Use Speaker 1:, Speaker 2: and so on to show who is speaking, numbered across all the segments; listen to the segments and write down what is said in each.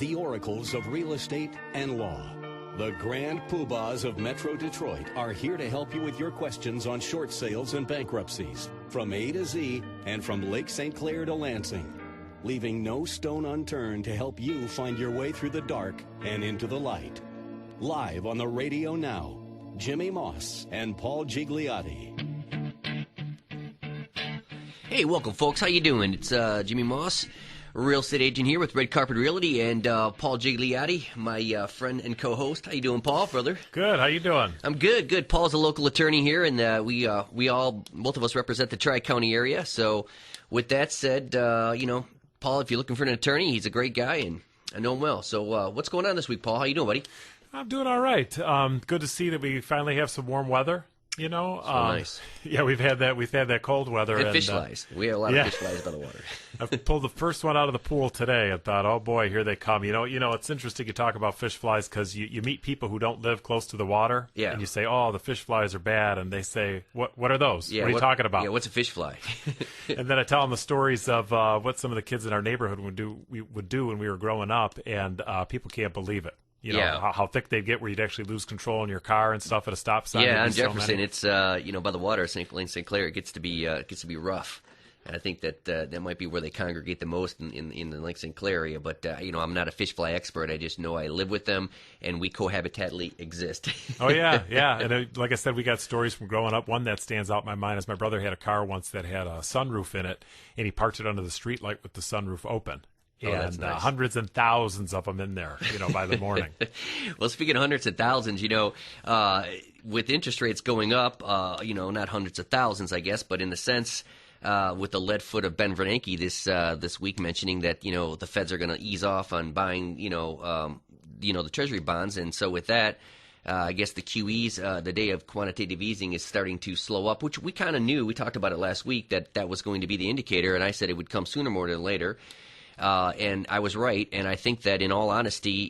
Speaker 1: the oracles of real estate and law. The grand poobahs of Metro Detroit are here to help you with your questions on short sales and bankruptcies, from A to Z and from Lake St. Clair to Lansing, leaving no stone unturned to help you find your way through the dark and into the light. Live on the radio now, Jimmy Moss and Paul Gigliotti.
Speaker 2: Hey, welcome, folks. How you doing? It's Jimmy Moss, real estate agent here with Red Carpet Realty, and Paul Gigliotti, my friend and co-host. How you doing, Paul, brother?
Speaker 3: Good. How you doing?
Speaker 2: I'm good. Good. Paul's a local attorney here, and both of us represent the Tri-County area. So, with that said, Paul, if you're looking for an attorney, he's a great guy, and I know him well. So, what's going on this week, Paul? How you doing, buddy?
Speaker 3: I'm doing all right. Good to see that we finally have some warm weather. You know,
Speaker 2: nice.
Speaker 3: Yeah, we've had that cold weather
Speaker 2: and fish flies. We have a lot of fish flies by the water.
Speaker 3: I pulled the first one out of the pool today and thought, oh boy, here they come. You know, it's interesting you talk about fish flies because you meet people who don't live close to the water, and you say, oh, the fish flies are bad, and they say, what are those?
Speaker 2: Yeah,
Speaker 3: what are you talking about?
Speaker 2: Yeah, what's a fish fly?
Speaker 3: And then I tell them the stories of what some of the kids in our neighborhood would do when we were growing up, and people can't believe it. You know, how thick they'd get where you'd actually lose control in your car and stuff at a stop sign.
Speaker 2: Yeah, on Jefferson, it's by the water, St. Clair, it gets to be rough. And I think that might be where they congregate the most in the Lake St. Clair area. But I'm not a fish fly expert. I just know I live with them, and we cohabitately exist.
Speaker 3: Oh yeah. And like I said, we got stories from growing up. One that stands out in my mind is my brother had a car once that had a sunroof in it, and he parked it under the streetlight with the sunroof open.
Speaker 2: That's nice.
Speaker 3: Hundreds and thousands of them in there, by the morning.
Speaker 2: Well, speaking of hundreds of thousands, with interest rates going up, not hundreds of thousands, I guess, but in the sense, with the lead foot of Ben Bernanke this week mentioning that, the feds are going to ease off on buying, the Treasury bonds. And so with that, I guess the QEs, the day of quantitative easing is starting to slow up, which we kind of knew. We talked about it last week that was going to be the indicator, and I said it would come sooner more than later. And I was right, and I think that in all honesty,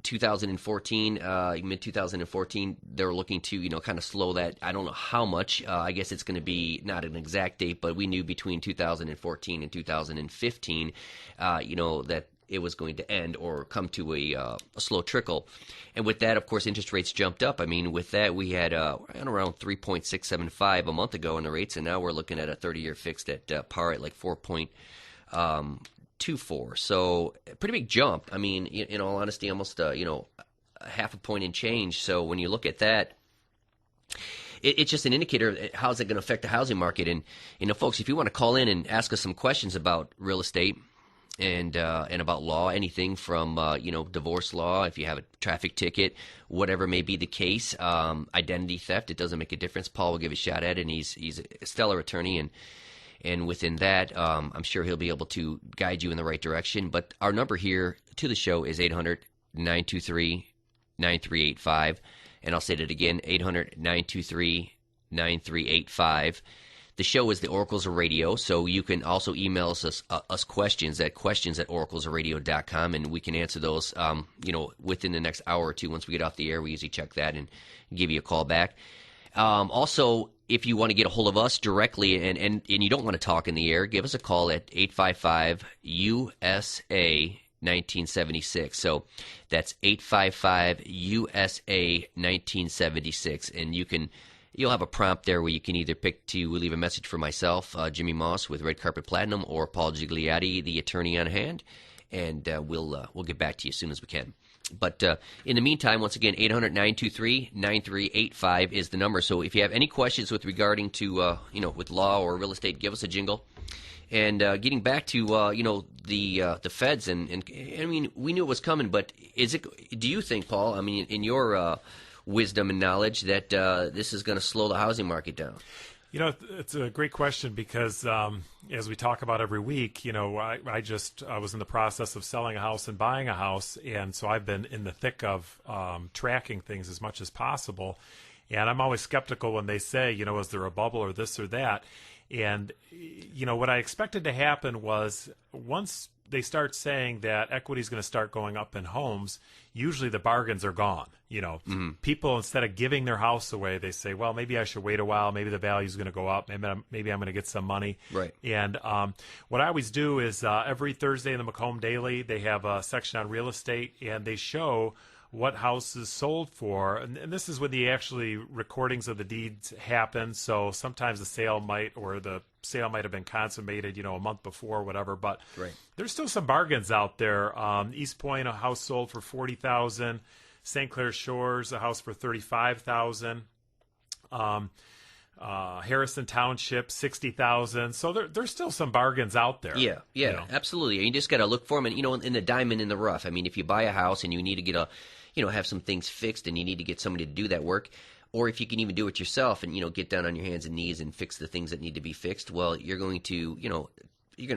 Speaker 2: 2014, mid-2014, they're looking to, kind of slow that. I don't know how much. I guess it's going to be not an exact date, but we knew between 2014 and 2015, that it was going to end or come to a slow trickle. And with that, of course, interest rates jumped up. I mean, with that, we had around 3.675 a month ago in the rates, and now we're looking at a 30-year fixed at par at like 4.24. So a pretty big jump. I mean, in all honesty, almost a half a point in change. So when you look at that, it's just an indicator of how is it going to affect the housing market. And folks, if you want to call in and ask us some questions about real estate and about law, anything from divorce law, if you have a traffic ticket, whatever may be the case, identity theft, it doesn't make a difference. Paul will give a shot at it, and he's a stellar attorney, and within that, I'm sure he'll be able to guide you in the right direction. But our number here to the show is 800-923-9385. And I'll say it again, 800-923-9385. The show is the Oracles of Radio, so you can also email us questions at questions@oraclesofradio.com, and we can answer those, within the next hour or two. Once we get off the air, we usually check that and give you a call back. Also, if you want to get a hold of us directly and you don't want to talk in the air, give us a call at 855-USA-1976. So that's 855-USA-1976. And you'll have a prompt there where you can either pick to leave a message for myself, Jimmy Moss with Red Carpet Platinum, or Paul Gigliotti, the attorney on hand. And we'll get back to you as soon as we can. But in the meantime, once again, 800-923-9385 is the number. So if you have any questions regarding to, with law or real estate, give us a jingle. And getting back to, the feds, and I mean, we knew it was coming, but do you think, Paul, I mean, in your wisdom and knowledge, that this is going to slow the housing market down?
Speaker 3: It's a great question because as we talk about every week, I was in the process of selling a house and buying a house, and so I've been in the thick of tracking things as much as possible. And I'm always skeptical when they say, is there a bubble or this or that? And, what I expected to happen was once they start saying that equity is going to start going up in homes, usually the bargains are gone. People, instead of giving their house away, they say, well, maybe I should wait a while. Maybe the value is going to go up. Maybe I'm going to get some money.
Speaker 2: Right.
Speaker 3: And what I always do is every Thursday in the Macomb Daily, they have a section on real estate, and they show what houses sold for, and this is when the actually recordings of the deeds happen. So sometimes the sale might have been consummated, a month before, or whatever. But
Speaker 2: right.
Speaker 3: There's still some bargains out there. East Point, a house sold for $40,000. St. Clair Shores, a house for $35,000. Harrison Township, $60,000. So there's still some bargains out there.
Speaker 2: Yeah, absolutely. You just got to look for them, and in the diamond in the rough. I mean, if you buy a house and you need to get have some things fixed, and you need to get somebody to do that work, or if you can even do it yourself and get down on your hands and knees and fix the things that need to be fixed, well, you're going to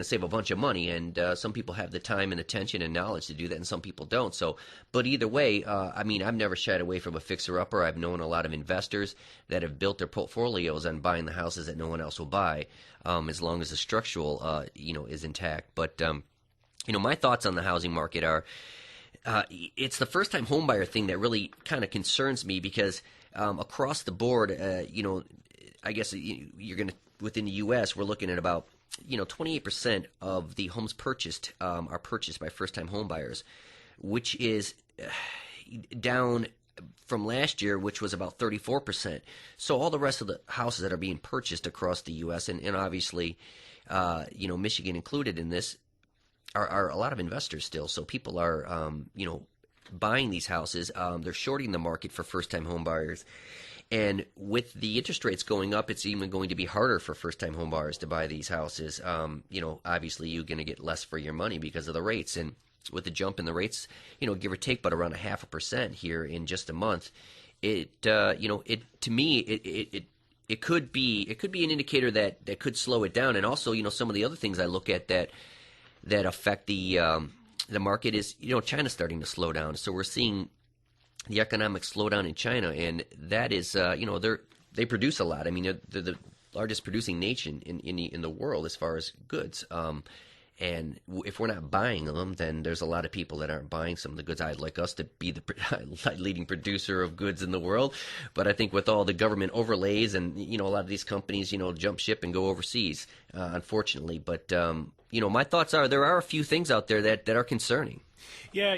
Speaker 2: save a bunch of money, and some people have the time and attention and knowledge to do that, and some people don't. So, but either way, I've never shied away from a fixer-upper. I've known a lot of investors that have built their portfolios on buying the houses that no one else will buy, as long as the structural, is intact. But, my thoughts on the housing market are, it's the first-time homebuyer thing that really kind of concerns me, because across the board, I guess you're going to, within the U.S., we're looking at about 28% of the homes purchased are purchased by first-time homebuyers, which is down from last year, which was about 34%. So all the rest of the houses that are being purchased across the U.S., and obviously, Michigan included in this, are a lot of investors still. So people are, buying these houses. They're shorting the market for first-time homebuyers. And with the interest rates going up, it's even going to be harder for first-time homebuyers to buy these houses. Obviously you're going to get less for your money because of the rates. And with the jump in the rates, give or take, but around 0.5% here in just a month, it to me, it could be an indicator that could slow it down. And also, some of the other things I look at that affect the market is, China's starting to slow down. So we're seeing the economic slowdown in China, and that is, they produce a lot. I mean, they're the largest producing nation in the world as far as goods. And if we're not buying them, then there's a lot of people that aren't buying some of the goods. I'd like us to be the leading producer of goods in the world. But I think with all the government overlays and, a lot of these companies, jump ship and go overseas, unfortunately. But, my thoughts are there are a few things out there that are concerning.
Speaker 3: Yeah,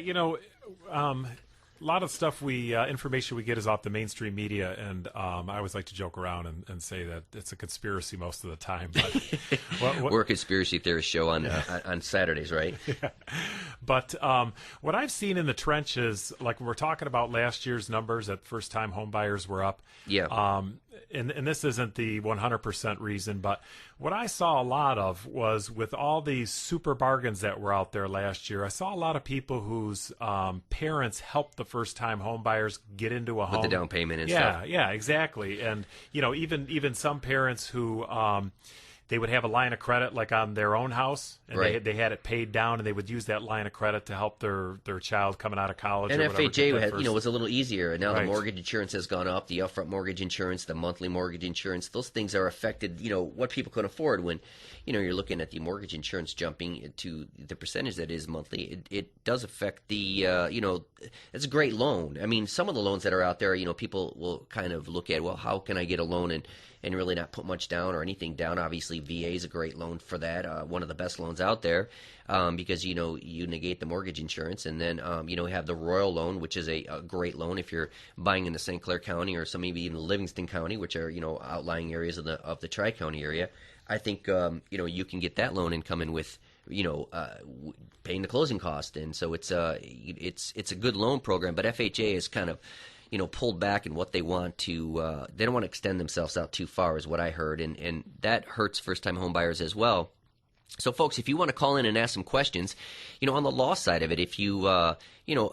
Speaker 3: a lot of stuff information we get is off the mainstream media, and I always like to joke around and say that it's a conspiracy most of the time. But
Speaker 2: we're a conspiracy theorist show on Saturdays, right?
Speaker 3: Yeah. But what I've seen in the trenches, like we're talking about last year's numbers that first-time home buyers were up.
Speaker 2: Yeah.
Speaker 3: And this isn't the 100% reason, but what I saw a lot of was with all these super bargains that were out there last year, I saw a lot of people whose parents helped the first-time home buyers get into a home.
Speaker 2: With the down payment and stuff.
Speaker 3: Yeah, exactly. And, even some parents who they would have a line of credit like on their own house, and
Speaker 2: right.
Speaker 3: they had it paid down, and they would use that line of credit to help their child coming out of college.
Speaker 2: And
Speaker 3: or whatever,
Speaker 2: FHA was a little easier, and now
Speaker 3: right.
Speaker 2: The mortgage insurance has gone up, the upfront mortgage insurance, the monthly mortgage insurance. Those things are affected, what people can afford when, you're looking at the mortgage insurance jumping to the percentage that is monthly. It does affect the, it's a great loan. I mean, some of the loans that are out there, people will kind of look at, well, how can I get a loan and really not put much down or anything down. Obviously, VA is a great loan for that, one of the best loans out there, because, you negate the mortgage insurance. And then, have the Royal loan, which is a great loan if you're buying in the St. Clair County or some maybe even Livingston County, which are, outlying areas of the Tri-County area. I think, you can get that loan and come in with, paying the closing cost. And so it's a good loan program, but FHA is kind of, pulled back in what they want to, they don't want to extend themselves out too far is what I heard. And that hurts first-time home buyers as well. So, folks, if you want to call in and ask some questions, on the law side of it, if you, a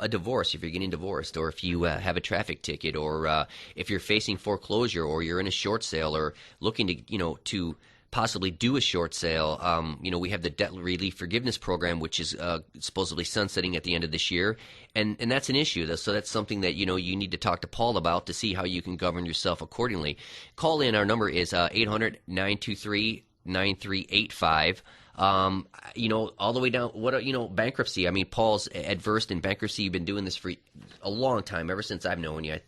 Speaker 2: divorce, if you're getting divorced, or if you have a traffic ticket, or if you're facing foreclosure, or you're in a short sale, or looking to, to possibly do a short sale. We have the debt relief forgiveness program, which is supposedly sunsetting at the end of this year. And that's an issue. So that's something that, you need to talk to Paul about to see how you can govern yourself accordingly. Call in. Our number is 800-923 9385. All the way down, bankruptcy. I mean, Paul's adversed in bankruptcy. You've been doing this for a long time, ever since I've known you.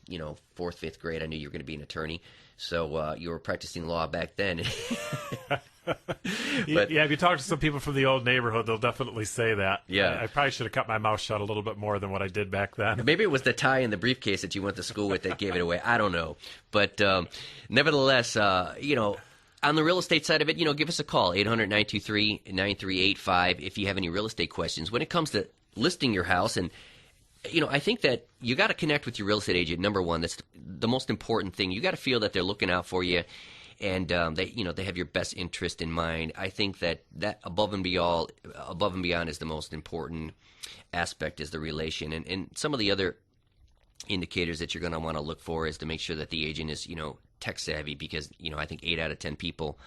Speaker 2: Fourth, fifth grade, I knew you were going to be an attorney. So you were practicing law back then.
Speaker 3: Yeah, if you talk to some people from the old neighborhood, they'll definitely say that.
Speaker 2: Yeah.
Speaker 3: I probably should have kept my mouth shut a little bit more than what I did back then.
Speaker 2: Maybe it was the tie and the briefcase that you went to school with that gave it away. I don't know. But nevertheless, on the real estate side of it, give us a call, 800-923-9385, if you have any real estate questions. When it comes to listing your house, and, I think that you got to connect with your real estate agent, number one. That's the most important thing. You got to feel that they're looking out for you, and they have your best interest in mind. I think that above and beyond is the most important aspect, is the relation. And some of the other indicators that you're going to want to look for is to make sure that the agent is, tech savvy, because, I think 8 out of 10 people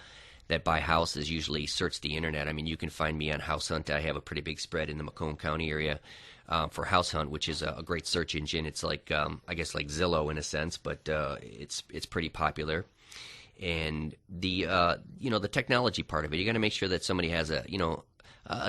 Speaker 2: that buy houses usually search the internet. I mean, you can find me on House Hunt. I have a pretty big spread in the Macomb County area for House Hunt, which is a great search engine. It's like, I guess, like Zillow in a sense, but it's pretty popular. And the technology part of it, you got to make sure that somebody has a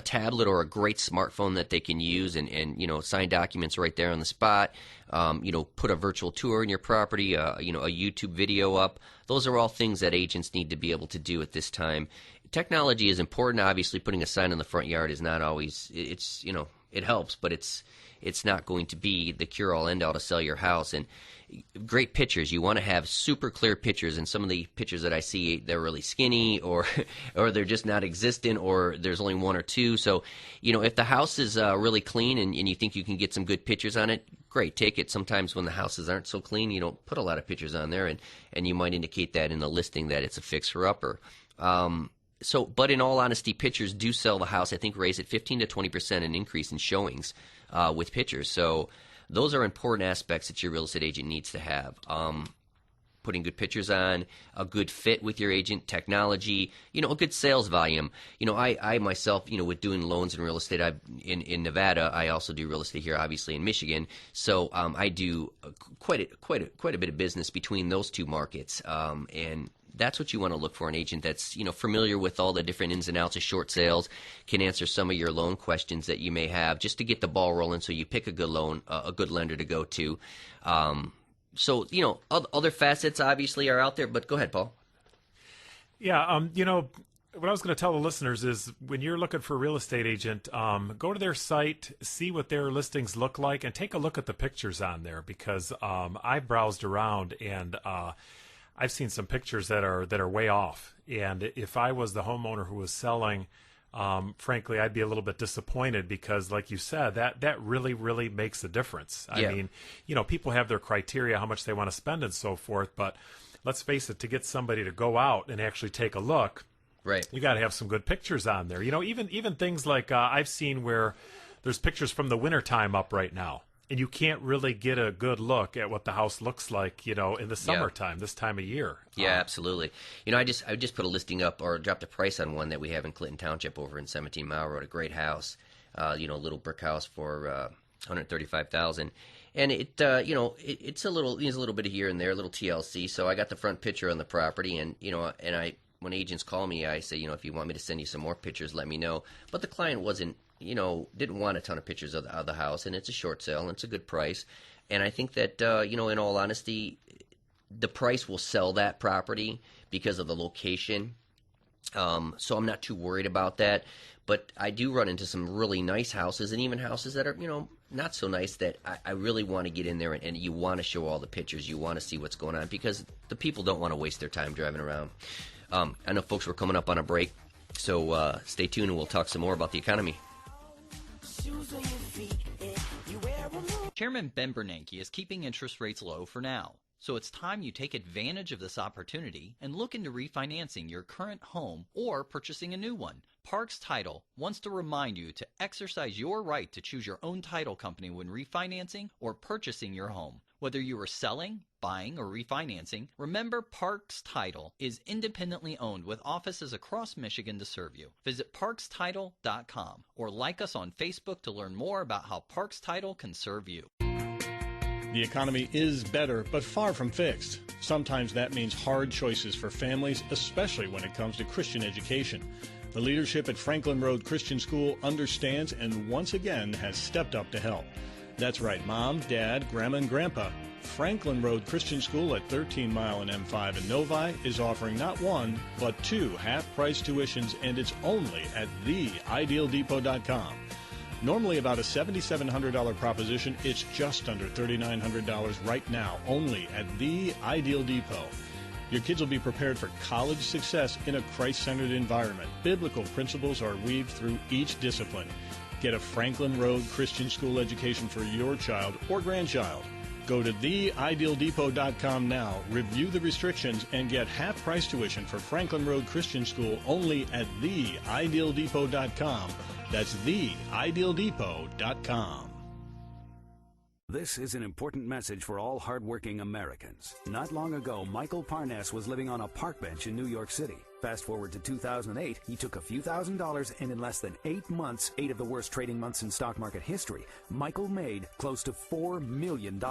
Speaker 2: tablet or a great smartphone that they can use and sign documents right there on the spot. Put a virtual tour in your property, a YouTube video up. Those are all things that agents need to be able to do at this time. Technology is important. Obviously, putting a sign in the front yard is not always, it helps, but it's not going to be the cure-all end-all to sell your house. And great pictures. You want to have super clear pictures, and some of the pictures that I see, they're really skinny, or they're just not existent, or there's only one or two. So, if the house is really clean and you think you can get some good pictures on it, great, take it. Sometimes when the houses aren't so clean, you don't put a lot of pictures on there, and you might indicate that in the listing that it's a fixer-upper. But in all honesty, pictures do sell the house. I think raise it 15 to 20% an increase in showings with pictures. So those are important aspects that your real estate agent needs to have. Putting good pictures on, a good fit with your agent, technology, a good sales volume. I myself, with doing loans and real estate, in Nevada, I also do real estate here, obviously in Michigan. So I do quite a bit of business between those two markets, and that's what you want to look for, an agent that's, familiar with all the different ins and outs of short sales, can answer some of your loan questions that you may have, just to get the ball rolling so you pick a good loan, a good lender to go to. So, other facets obviously are out there, but go ahead, Paul.
Speaker 3: Yeah, what I was going to tell the listeners is, when you're looking for a real estate agent, go to their site, see what their listings look like, and take a look at the pictures on there, because I browsed around, and I've seen some pictures that are way off. And if I was the homeowner who was selling, frankly, I'd be a little bit disappointed, because, like you said, that really, really makes a difference.
Speaker 2: Yeah.
Speaker 3: I mean, people have their criteria, how much they want to spend and so forth, but let's face it, to get somebody to go out and actually take a look,
Speaker 2: right,
Speaker 3: you got to have some good pictures on there. Even things like I've seen where there's pictures from the wintertime up right now, and you can't really get a good look at what the house looks like, in the summertime, this time of year.
Speaker 2: Yeah, absolutely. I just put a listing up, or dropped a price on one that we have in Clinton Township over in 17 Mile Road, a great house, a little brick house for $135,000. And it's a little bit of here and there, a little TLC. So I got the front picture on the property, and when agents call me, I say, if you want me to send you some more pictures, let me know. But the client didn't want a ton of pictures of the house, and it's a short sale, and it's a good price. And I think that, in all honesty, the price will sell that property because of the location. So I'm not too worried about that. But I do run into some really nice houses, and even houses that are, not so nice, that I really want to get in there, and you want to show all the pictures. You want to see what's going on, because the people don't want to waste their time driving around. I know folks were coming up on a break, so stay tuned, and we'll talk some more about the economy.
Speaker 4: Chairman Ben Bernanke is keeping interest rates low for now, so it's time you take advantage of this opportunity and look into refinancing your current home or purchasing a new one. Parks Title wants to remind you to exercise your right to choose your own title company when refinancing or purchasing your home. Whether you are selling, buying, or refinancing, remember Parks Title is independently owned with offices across Michigan to serve you. Visit parkstitle.com or like us on Facebook to learn more about how Parks Title can serve you.
Speaker 5: The economy is better, but far from fixed. Sometimes that means hard choices for families, especially when it comes to Christian education. The leadership at Franklin Road Christian School understands and once again has stepped up to help. That's right, Mom, Dad, Grandma, and Grandpa. Franklin Road Christian School at 13 Mile and M5 in Novi is offering not one, but two half-price tuitions, and it's only at theidealdepot.com. Normally about a $7,700 proposition, it's just under $3,900 right now, only at The Ideal Depot. Your kids will be prepared for college success in a Christ-centered environment. Biblical principles are weaved through each discipline. Get a Franklin Road Christian School education for your child or grandchild. Go to theidealdepot.com now, review the restrictions, and get half-price tuition for Franklin Road Christian School only at theidealdepot.com. That's theidealdepot.com.
Speaker 6: This is an important message for all hardworking Americans. Not long ago, Michael Parnas was living on a park bench in New York City. Fast forward to 2008, he took a few $1,000s, and in less than 8 months, 8 of the worst trading months in stock market history, Michael made close to $4 million.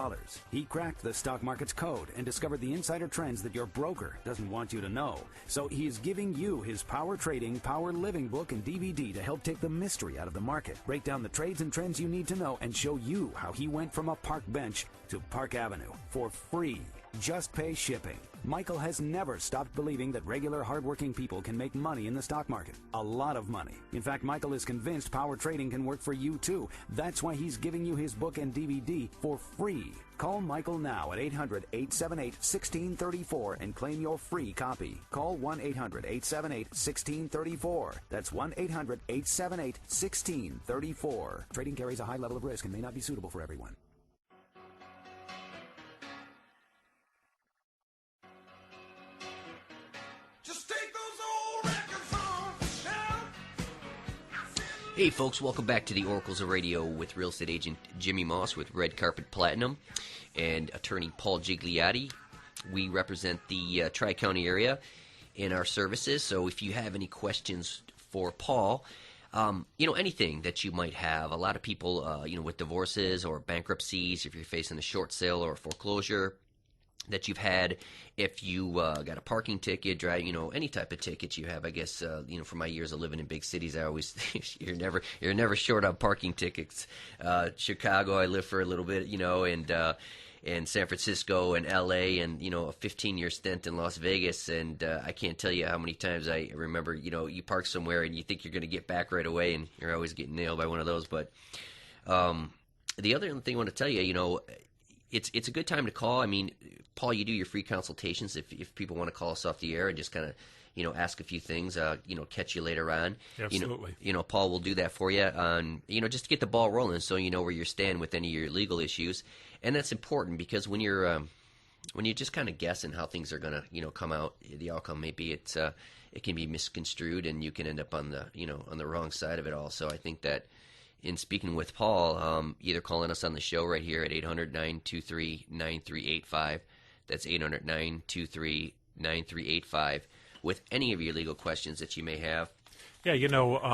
Speaker 6: He cracked the stock market's code and discovered the insider trends that your broker doesn't want you to know. So he is giving you his Power Trading, Power Living book and DVD to help take the mystery out of the market, break down the trades and trends you need to know, and show you how he went from a park bench to Park Avenue for free. Just pay shipping. Michael has never stopped believing that regular hardworking people can make money in the stock market. A lot of money. In fact, Michael is convinced power trading can work for you too. That's why he's giving you his book and DVD for free. Call Michael now at 800-878-1634 and claim your free copy. Call 1-800-878-1634. That's 1-800-878-1634. Trading carries a high level of risk and may not be suitable for everyone.
Speaker 2: Hey folks, welcome back to the Oracles of Radio with real estate agent Jimmy Moss with Red Carpet Platinum and attorney Paul Gigliotti. We represent the Tri-County area in our services, so if you have any questions for Paul, anything that you might have. A lot of people, with divorces or bankruptcies, if you're facing a short sale or a foreclosure that you've had, if you got a parking ticket, any type of tickets you have. I guess from my years of living in big cities, I always you're never short on parking tickets. Chicago, I lived for a little bit, and San Francisco and L.A. and a 15-year stint in Las Vegas, and I can't tell you how many times I remember you park somewhere and you think you're going to get back right away, and you're always getting nailed by one of those. But the other thing I want to tell you, it's a good time to call. I mean, Paul, you do your free consultations if people want to call us off the air and just kind of, ask a few things, catch you later on.
Speaker 3: Absolutely.
Speaker 2: Paul will do that for you just to get the ball rolling so you know where you're standing with any of your legal issues. And that's important because when you're just kind of guessing how things are going to, come out, the outcome may be it can be misconstrued and you can end up on the, on the wrong side of it all. So I think that in speaking with Paul, either calling us on the show right here at 800-923-9385. That's 800-923-9385 with any of your legal questions that you may have.
Speaker 3: Yeah,
Speaker 2: I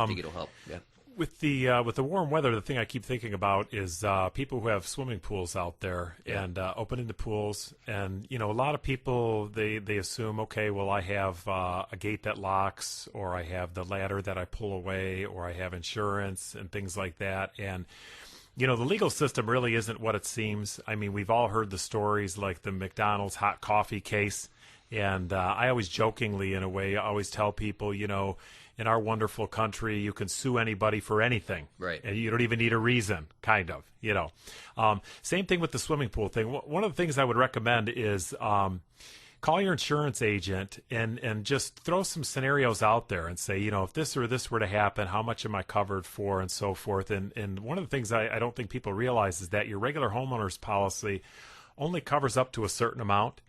Speaker 2: think it'll help. Yeah.
Speaker 3: With the warm weather, the thing I keep thinking about is people who have swimming pools out there and opening the pools. And, a lot of people, they assume, okay, well, I have a gate that locks, or I have the ladder that I pull away, or I have insurance and things like that. And, the legal system really isn't what it seems. I mean, we've all heard the stories like the McDonald's hot coffee case. And I always jokingly, in a way, always tell people, in our wonderful country, you can sue anybody for anything.
Speaker 2: Right.
Speaker 3: And you don't even need a reason, kind of, Same thing with the swimming pool thing. One of the things I would recommend is call your insurance agent and just throw some scenarios out there and say, if this or this were to happen, how much am I covered for, and so forth. And one of the things I don't think people realize is that your regular homeowner's policy only covers up to a certain amount.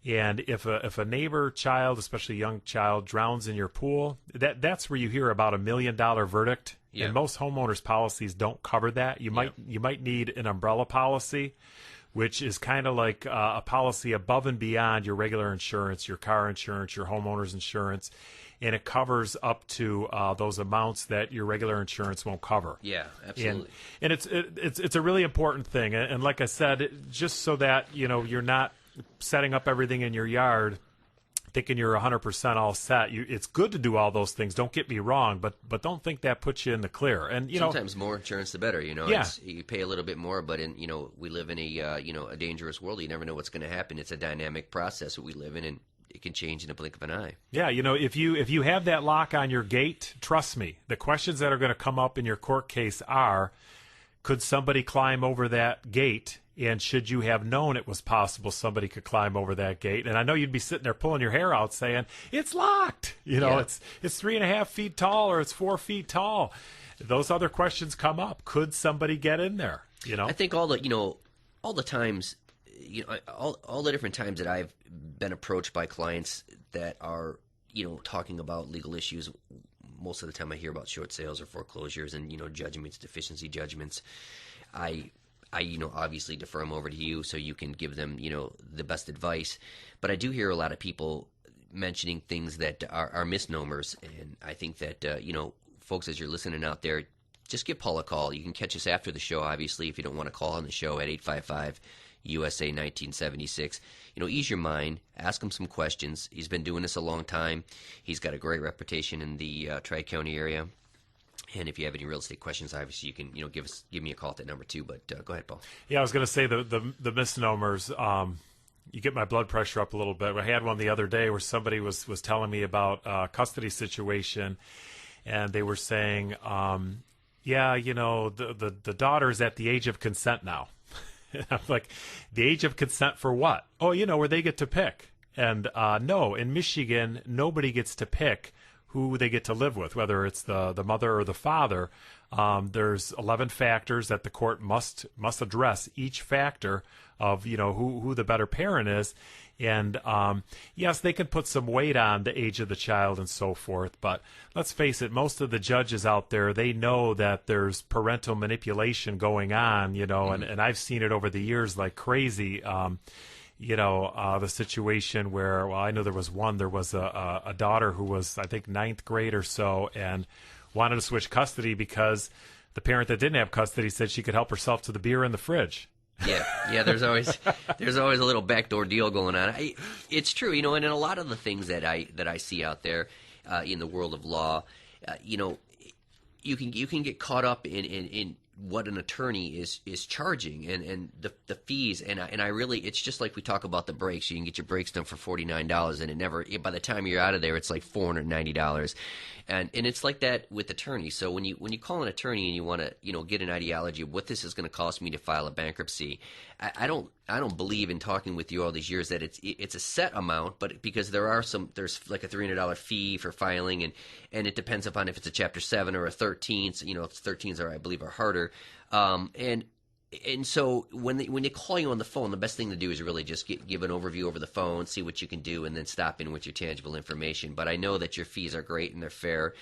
Speaker 3: And if a neighbor child, especially a young child, drowns in your pool, that's where you hear about $1 million verdict.
Speaker 2: Yeah.
Speaker 3: And most homeowners' policies don't cover that. You might need an umbrella policy, which is kind of like a policy above and beyond your regular insurance, your car insurance, your homeowner's insurance. and it covers up to those amounts that your regular insurance won't cover.
Speaker 2: Yeah, absolutely.
Speaker 3: And it's a really important thing. And like I said, just so that you're not setting up everything in your yard thinking you're 100% all set. It's good to do all those things. Don't get me wrong, but don't think that puts you in the clear. And
Speaker 2: sometimes more insurance the better.
Speaker 3: Yeah.
Speaker 2: You pay a little bit more, but we live in a dangerous world. You never know what's going to happen. It's a dynamic process that we live in, and it can change in a blink of an eye.
Speaker 3: Yeah, if you have that lock on your gate, trust me, the questions that are going to come up in your court case are, could somebody climb over that gate? And should you have known it was possible somebody could climb over that gate? And I know you'd be sitting there pulling your hair out saying, it's locked. It's 3.5 feet tall or it's 4 feet tall. Those other questions come up. Could somebody get in there?
Speaker 2: I think all the times, all the different times that I've been approached by clients that are, talking about legal issues, most of the time I hear about short sales or foreclosures and, judgments, deficiency judgments. I obviously defer them over to you so you can give them, the best advice. But I do hear a lot of people mentioning things that are misnomers. And I think that, folks, as you're listening out there, just give Paul a call. You can catch us after the show, obviously, if you don't want to call on the show at 855-USA 1976. Ease your mind. Ask him some questions. He's been doing this a long time. He's got a great reputation in the Tri-County area. And if you have any real estate questions, obviously you can give me a call at that number too. But go ahead, Paul.
Speaker 3: Yeah, I was going to say the misnomers. You get my blood pressure up a little bit. I had one the other day where somebody was telling me about a custody situation, and they were saying, the daughter's at the age of consent now. I'm like, the age of consent for what? Oh, where they get to pick. And no, in Michigan, nobody gets to pick who they get to live with, whether it's the mother or the father. There's 11 factors that the court must address, each factor of who the better parent is. And yes, they can put some weight on the age of the child and so forth, but let's face it, most of the judges out there, they know that there's parental manipulation going on, mm-hmm. and I've seen it over the years like crazy. The situation where, I know there was a daughter who was, I think, 9th grade or so, and wanted to switch custody because the parent that didn't have custody said she could help herself to the beer in the fridge.
Speaker 2: Yeah. There's always a little backdoor deal going on. It's true, and in a lot of the things that I see out there in the world of law, you can get caught up in what an attorney is charging and the fees and I really, it's just like we talk about the brakes. You can get your brakes done for $49 and by the time you're out of there it's like $490, and it's like that with attorneys. So when you call an attorney and you want to get an ideology of what this is going to cost me to file a bankruptcy, I don't believe in talking with you all these years that it's a set amount, but because there's like a $300 fee for filing and it depends upon if it's a Chapter 7 or a 13. So, if it's 13s I believe are harder. And so when they call you on the phone, the best thing to do is really just give an overview over the phone, see what you can do, and then stop in with your tangible information. But I know that your fees are great and they're fair.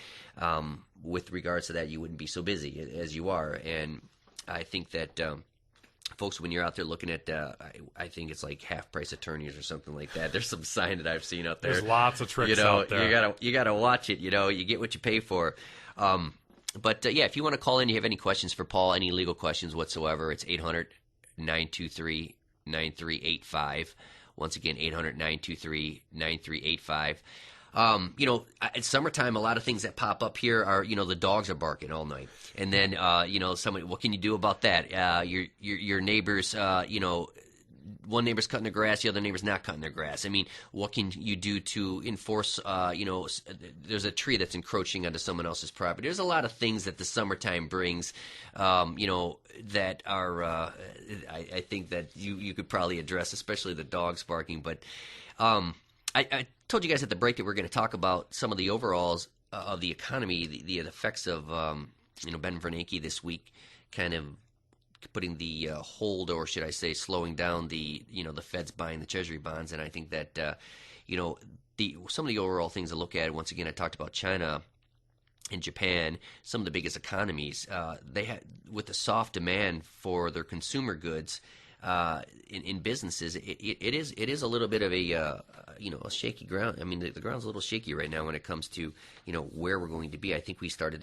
Speaker 2: With regards to that, you wouldn't be so busy as you are. And I think that folks, when you're out there looking at, I think it's like half-price attorneys or something like that. There's some sign that I've seen out there.
Speaker 3: There's lots of tricks out there.
Speaker 2: You gotta watch it. You get what you pay for. But if you want to call in, you have any questions for Paul, any legal questions whatsoever, it's 800-923-9385. Once again, 800-923-9385. It's summertime. A lot of things that pop up here are, the dogs are barking all night. And then, somebody, what can you do about that? Your neighbors, one neighbor's cutting their grass, the other neighbor's not cutting their grass. I mean, what can you do to enforce, there's a tree that's encroaching onto someone else's property. There's a lot of things that the summertime brings, that are, I think that you could probably address, especially the dogs barking. But I told you guys at the break that we're going to talk about some of the overalls of the economy, the effects of, Ben Bernanke this week, kind of putting the hold, or should I say, slowing down the Fed's buying the Treasury bonds. And I think that some of the overall things to look at. Once again, I talked about China and Japan, some of the biggest economies. They had, with the soft demand for their consumer goods, in businesses, it is a little bit of a a shaky ground. I mean, the ground's a little shaky right now when it comes to where we're going to be. I think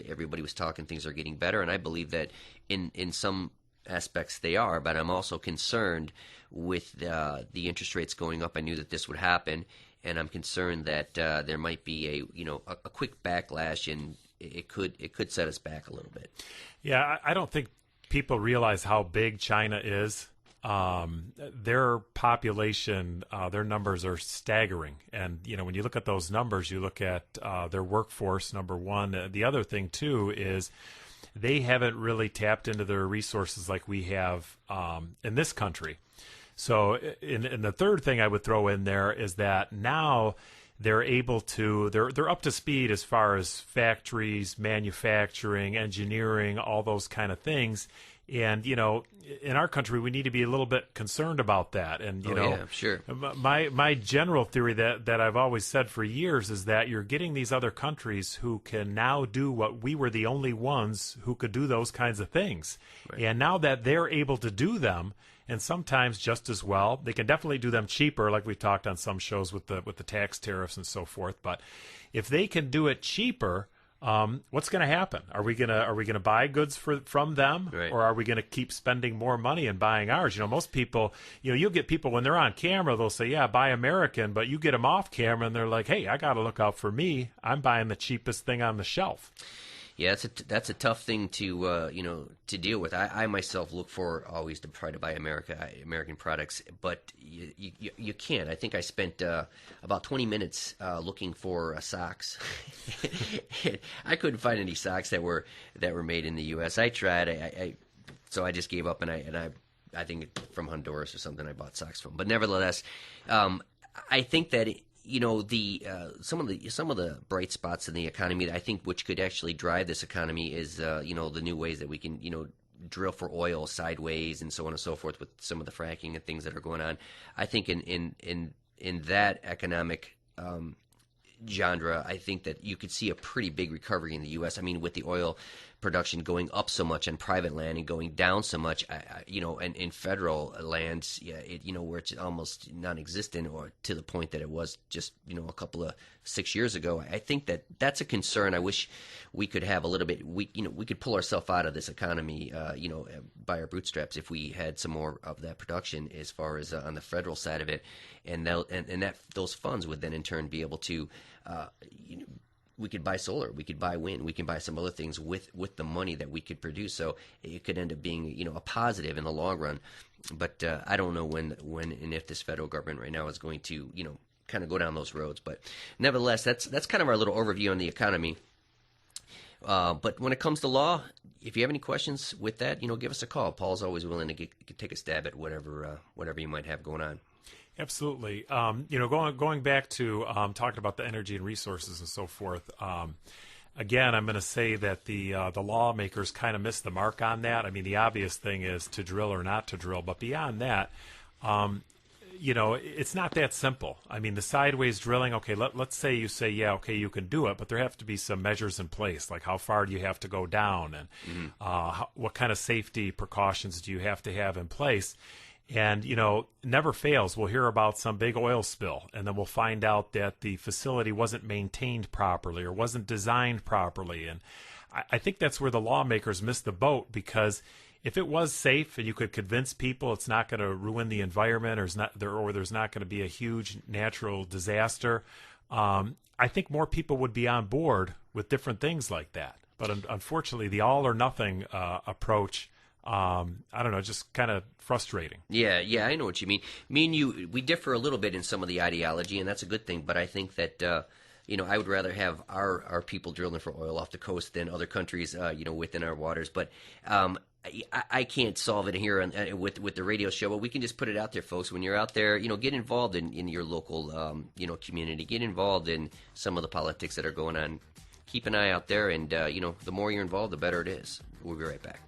Speaker 2: everybody was talking things are getting better, and I believe that in some aspects they are, but I'm also concerned with the interest rates going up. I knew that this would happen, and I'm concerned that there might be a quick backlash, and it could set us back a little bit.
Speaker 3: Yeah, I don't think people realize how big China is. Their population, their numbers are staggering. And, when you look at those numbers, you look at their workforce, number one. The other thing, too, is they haven't really tapped into their resources like we have in this country. So, and the third thing I would throw in there is that now they're able to, they're up to speed as far as factories, manufacturing, engineering, all those kind of things. And, in our country, we need to be a little bit concerned about that. And,
Speaker 2: yeah, sure.
Speaker 3: My general theory that I've always said for years is that you're getting these other countries who can now do what we were the only ones who could do those kinds of things. Right. And now that they're able to do them, and sometimes just as well, they can definitely do them cheaper, like we talked on some shows with the tax tariffs and so forth. But if they can do it cheaper, what's going to happen? Are we gonna buy goods from them,
Speaker 2: right,
Speaker 3: or are we going to keep spending more money and buying ours? Most people, you'll get people when they're on camera, they'll say, "Yeah, buy American," but you get them off camera and they're like, "Hey, I got to look out for me. I'm buying the cheapest thing on the shelf."
Speaker 2: Yeah, that's a tough thing to to deal with. I myself look for always to try to buy American products, but you can't. I think I spent about 20 minutes looking for socks. I couldn't find any socks that were made in the U.S. I tried. So I just gave up, and I think from Honduras or something I bought socks from. But nevertheless, I think that some of the bright spots in the economy that I think which could actually drive this economy is the new ways that we can drill for oil sideways and so on and so forth with some of the fracking and things that are going on. I think in that economic genre, I think that you could see a pretty big recovery in the U.S. I mean, with the oil production going up so much on private land and going down so much, and in federal lands, where it's almost non-existent, or to the point that it was just, a couple of 6 years ago. I think that's a concern. I wish we could have a little bit. We could pull ourselves out of this economy, by our bootstraps if we had some more of that production as far as on the federal side of it, and those funds would then in turn be able to, we could buy solar, we could buy wind, we can buy some other things with the money that we could produce. So it could end up being, a positive in the long run. But I don't know when and if this federal government right now is going to, kind of go down those roads. But nevertheless, that's kind of our little overview on the economy. But when it comes to law, if you have any questions with that, give us a call. Paul's always willing to take a stab at whatever you might have going on.
Speaker 3: Absolutely. Going back to talking about the energy and resources and so forth. Again, I'm going to say that the lawmakers kind of missed the mark on that. I mean, the obvious thing is to drill or not to drill, but beyond that, it's not that simple. I mean, the sideways drilling. Okay, let's say you say, yeah, okay, you can do it, but there have to be some measures in place, like how far do you have to go down, and what kind of safety precautions do you have to have in place. And, never fails, we'll hear about some big oil spill, and then we'll find out that the facility wasn't maintained properly or wasn't designed properly. And I think that's where the lawmakers missed the boat, because if it was safe and you could convince people it's not going to ruin the environment, or there's not going to be a huge natural disaster, I think more people would be on board with different things like that. But unfortunately, the all or nothing approach, I don't know, just kind of frustrating.
Speaker 2: Yeah, I know what you mean. Me and you, we differ a little bit in some of the ideology, and that's a good thing. But I think that, I would rather have our people drilling for oil off the coast than other countries, within our waters. But I can't solve it here with the radio show, but we can just put it out there, folks. When you're out there, get involved in your local, community. Get involved in some of the politics that are going on. Keep an eye out there, and, the more you're involved, the better it is. We'll be right back.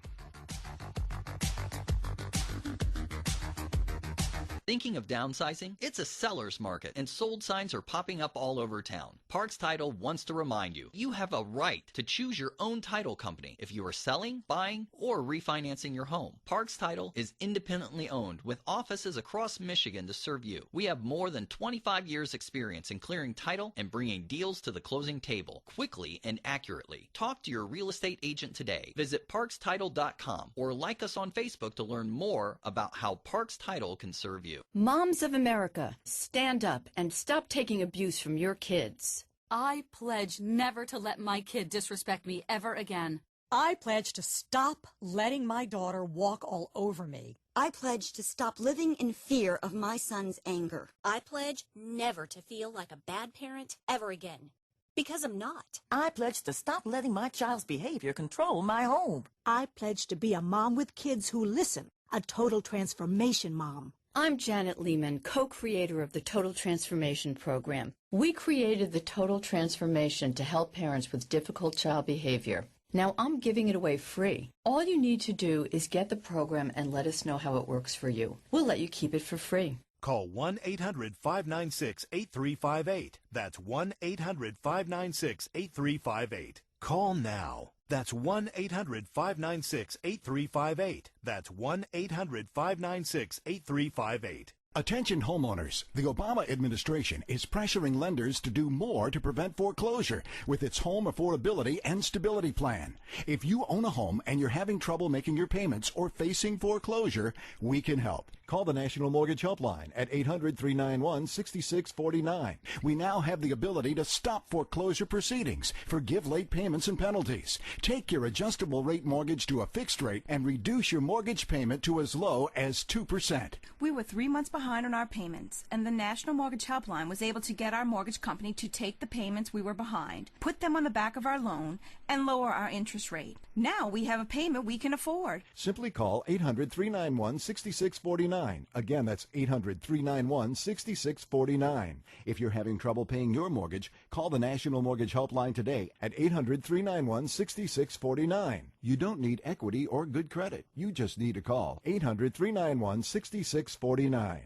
Speaker 4: Thinking of downsizing? It's a seller's market, and sold signs are popping up all over town. Parks Title wants to remind you, you have a right to choose your own title company if you are selling, buying, or refinancing your home. Parks Title is independently owned with offices across Michigan to serve you. We have more than 25 years experience in clearing title and bringing deals to the closing table quickly and accurately. Talk to your real estate agent today. Visit parkstitle.com or like us on Facebook to learn more about how Parks Title can serve you.
Speaker 7: Moms of America, stand up and stop taking abuse from your kids.
Speaker 8: I pledge never to let my kid disrespect me ever again.
Speaker 9: I pledge to stop letting my daughter walk all over me.
Speaker 10: I pledge to stop living in fear of my son's anger.
Speaker 11: I pledge never to feel like a bad parent ever again. Because I'm not.
Speaker 12: I pledge to stop letting my child's behavior control my home.
Speaker 9: I pledge to be a mom with kids who listen, a total transformation mom.
Speaker 7: I'm Janet Lehman, co-creator of the Total Transformation Program. We created the Total Transformation to help parents with difficult child behavior. Now I'm giving it away free. All you need to do is get the program and let us know how it works for you. We'll let you keep it for free.
Speaker 13: Call 1-800-596-8358. That's 1-800-596-8358. Call now. That's 1-800-596-8358. That's 1-800-596-8358.
Speaker 14: Attention homeowners, the Obama administration is pressuring lenders to do more to prevent foreclosure with its Home Affordability and Stability Plan. If you own a home and you're having trouble making your payments or facing foreclosure, we can help. Call the National Mortgage Helpline at 800-391-6649. We now have the ability to stop foreclosure proceedings, forgive late payments and penalties, take your adjustable rate mortgage to a fixed rate, and reduce your mortgage payment to as low as 2%.
Speaker 15: We were 3 months behind on our payments, and the National Mortgage Helpline was able to get our mortgage company to take the payments we were behind, put them on the back of our loan, and lower our interest rate. Now we have a payment we can afford.
Speaker 14: Simply call 800-391-6649. Again, that's 800-391-6649. If you're having trouble paying your mortgage, call the National Mortgage Helpline today at 800-391-6649. You don't need equity or good credit. You just need to call 800-391-6649.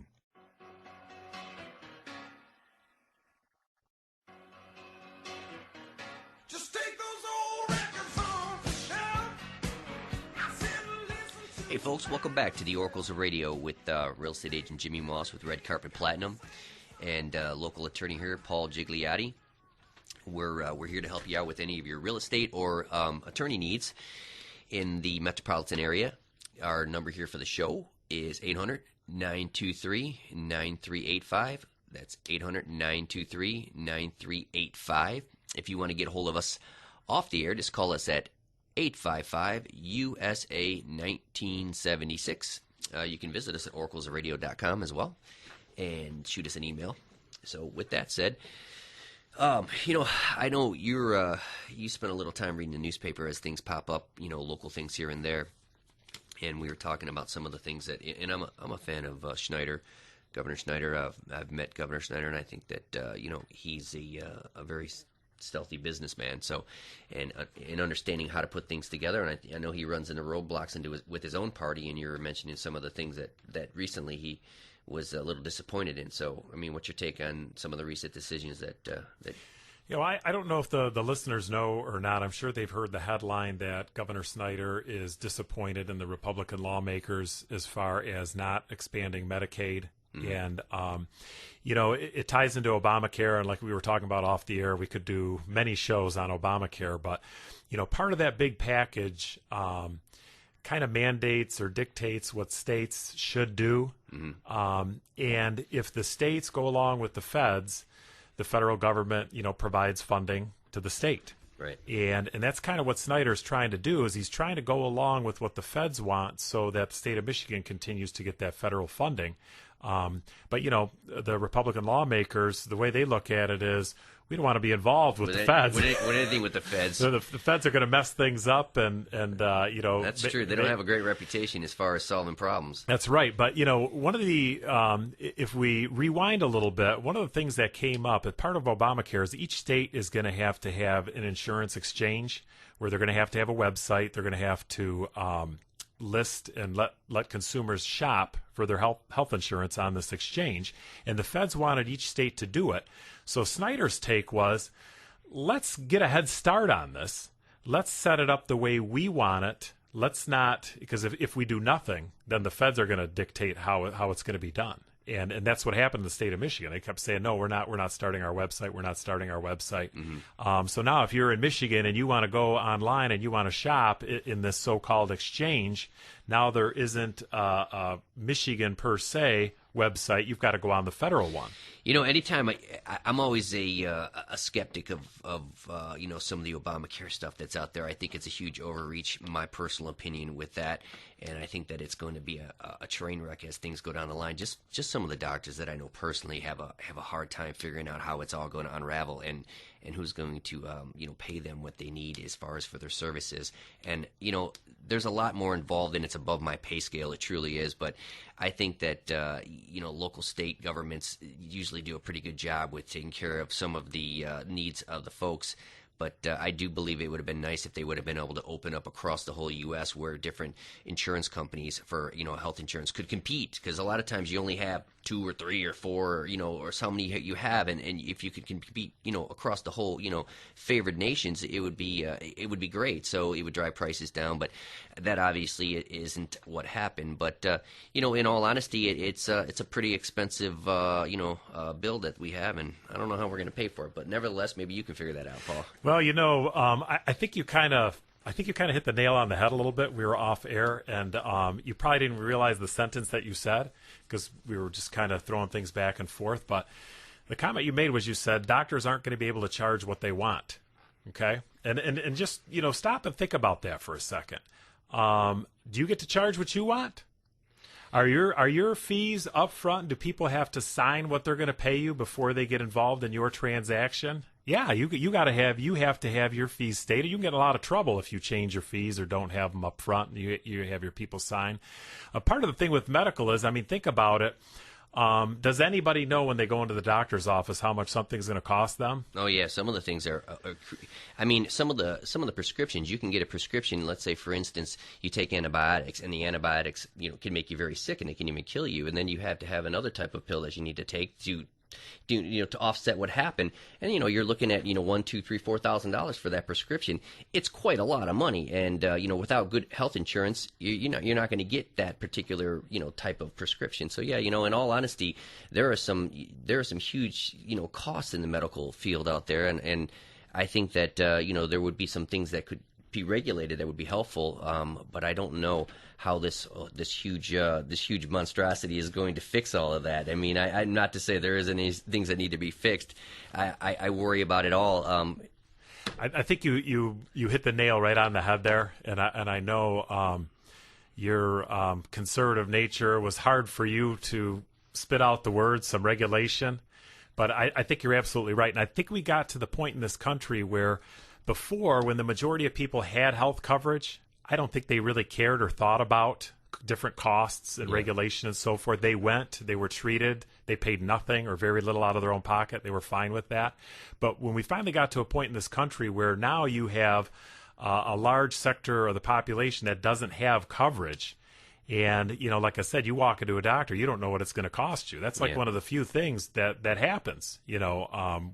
Speaker 2: Hey folks, welcome back to the Oracles of Radio with real estate agent Jimmy Moss with Red Carpet Platinum and local attorney here, Paul Gigliotti. We're here to help you out with any of your real estate or attorney needs in the metropolitan area. Our number here for the show is 800-923-9385. That's 800-923-9385. If you want to get a hold of us off the air, just call us at 855-USA-1976. You can visit us at oraclesradio.com as well and shoot us an email. So with that said, I know you spend a little time reading the newspaper as things pop up, local things here and there. And we were talking about some of the things that, and I'm a fan of Schneider, Governor Schneider. I've met Governor Schneider, and I think that he's a very stealthy businessman. So, and in understanding how to put things together, and I know he runs into roadblocks with his own party. And you're mentioning some of the things that recently he was a little disappointed in. So, I mean, what's your take on some of the recent decisions that?
Speaker 3: I don't know if the listeners know or not. I'm sure they've heard the headline that Governor Snyder is disappointed in the Republican lawmakers as far as not expanding Medicaid. Mm-hmm. And, it ties into Obamacare. And like we were talking about off the air, we could do many shows on Obamacare. But, part of that big package kind of mandates or dictates what states should do. Mm-hmm. And if the states go along with the feds, the federal government, provides funding to the state.
Speaker 2: Right.
Speaker 3: And that's kind of what Snyder's trying to do, is he's trying to go along with what the feds want so that the state of Michigan continues to get that federal funding. But, the Republican lawmakers, the way they look at it is, we don't want to be involved with the feds.
Speaker 2: With anything with the feds.
Speaker 3: So the feds are going to mess things up, and
Speaker 2: That's true. They don't have a great reputation as far as solving problems.
Speaker 3: That's right. But, one of the, if we rewind a little bit, one of the things that came up as part of Obamacare is each state is going to have an insurance exchange where they're going to have a website. They're going to have to list and let consumers shop for their health insurance on this exchange. And the feds wanted each state to do it. So Snyder's take was, let's get a head start on this. Let's set it up the way we want it. Let's not, because if we do nothing, then the feds are going to dictate how it's going to be done. And that's what happened in the state of Michigan. They kept saying, no, we're not starting our website. We're not starting our website. Mm-hmm. So now if you're in Michigan and you want to go online and you want to shop in this so-called exchange, now there isn't a Michigan per se website. You've got to go on the federal one.
Speaker 2: You know, anytime I'm always a skeptic of some of the Obamacare stuff that's out there. I think it's a huge overreach, my personal opinion with that, and I think that it's going to be a train wreck as things go down the line. Just some of the doctors that I know personally have a hard time figuring out how it's all going to unravel and who's going to pay them what they need as far as for their services. And there's a lot more involved, and it's above my pay scale. It truly is. But I think that local state governments usually do a pretty good job with taking care of some of the needs of the folks. But I do believe it would have been nice if they would have been able to open up across the whole U.S. where different insurance companies for health insurance could compete, because a lot of times you only have 2 or 3 or 4 or so many you have, and if you could compete across the whole favored nations, it would be great. So it would drive prices down, but that obviously isn't what happened. But in all honesty, it's a pretty expensive bill that we have, and I don't know how we're going to pay for it. But nevertheless, maybe you can figure that out, Paul.
Speaker 3: Well, I think you kind of hit the nail on the head a little bit. We were off air, and you probably didn't realize the sentence that you said because we were just kind of throwing things back and forth. But the comment you made was you said doctors aren't going to be able to charge what they want. Okay, and just stop and think about that for a second. Do you get to charge what you want? Are your fees up front? Do people have to sign what they're going to pay you before they get involved in your transaction? Yeah, you have to have your fees stated. You can get in a lot of trouble if you change your fees or don't have them up front and you have your people sign. Part of the thing with medical is, think about it. Does anybody know when they go into the doctor's office how much something's going to cost them?
Speaker 2: Oh yeah, some of the things are some of the prescriptions. You can get a prescription. Let's say, for instance, you take antibiotics, and the antibiotics can make you very sick, and it can even kill you. And then you have to have another type of pill that you need to take to offset what happened. And you're looking at $1,000, $2,000, $3,000, $4,000 for that prescription. It's quite a lot of money, and without good health insurance, you're not going to get that particular type of prescription. So yeah, in all honesty, there are some huge costs in the medical field out there, and I think that there would be some things that could be regulated that would be helpful, but I don't know how this huge monstrosity is going to fix all of that. I'm not to say there isn't any things that need to be fixed. I worry about it all.
Speaker 3: I think you hit the nail right on the head there, and I know your conservative nature was hard for you to spit out the words some regulation, but I think you're absolutely right, and I think we got to the point in this country where before, when the majority of people had health coverage, I don't think they really cared or thought about different costs and regulation and so forth. They were treated, they paid nothing or very little out of their own pocket. They were fine with that. But when we finally got to a point in this country where now you have a large sector of the population that doesn't have coverage, and like I said, you walk into a doctor, you don't know what it's going to cost you. That's like one of the few things that happens,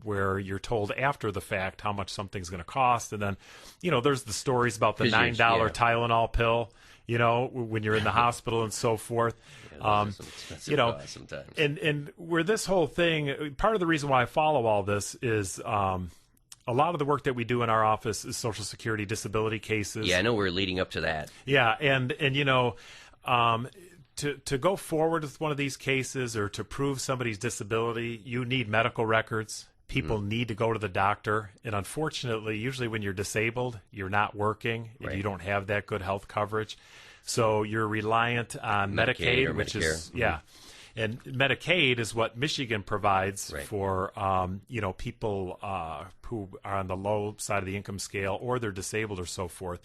Speaker 3: where you're told after the fact how much something's going to cost. And then, there's the stories about the $9 Tylenol pill, when you're in the hospital and so forth.
Speaker 2: Sometimes.
Speaker 3: And where this whole thing, part of the reason why I follow all this is a lot of the work that we do in our office is Social Security disability cases.
Speaker 2: Yeah, I know we're leading up to that.
Speaker 3: Yeah, and to go forward with one of these cases or to prove somebody's disability, you need medical records. People need to go to the doctor. And unfortunately, usually when you're disabled, you're not working and you don't have that good health coverage. So you're reliant on Medicaid, which
Speaker 2: Medicare.
Speaker 3: is, and Medicaid is what Michigan provides for, people who are on the low side of the income scale or they're disabled or so forth.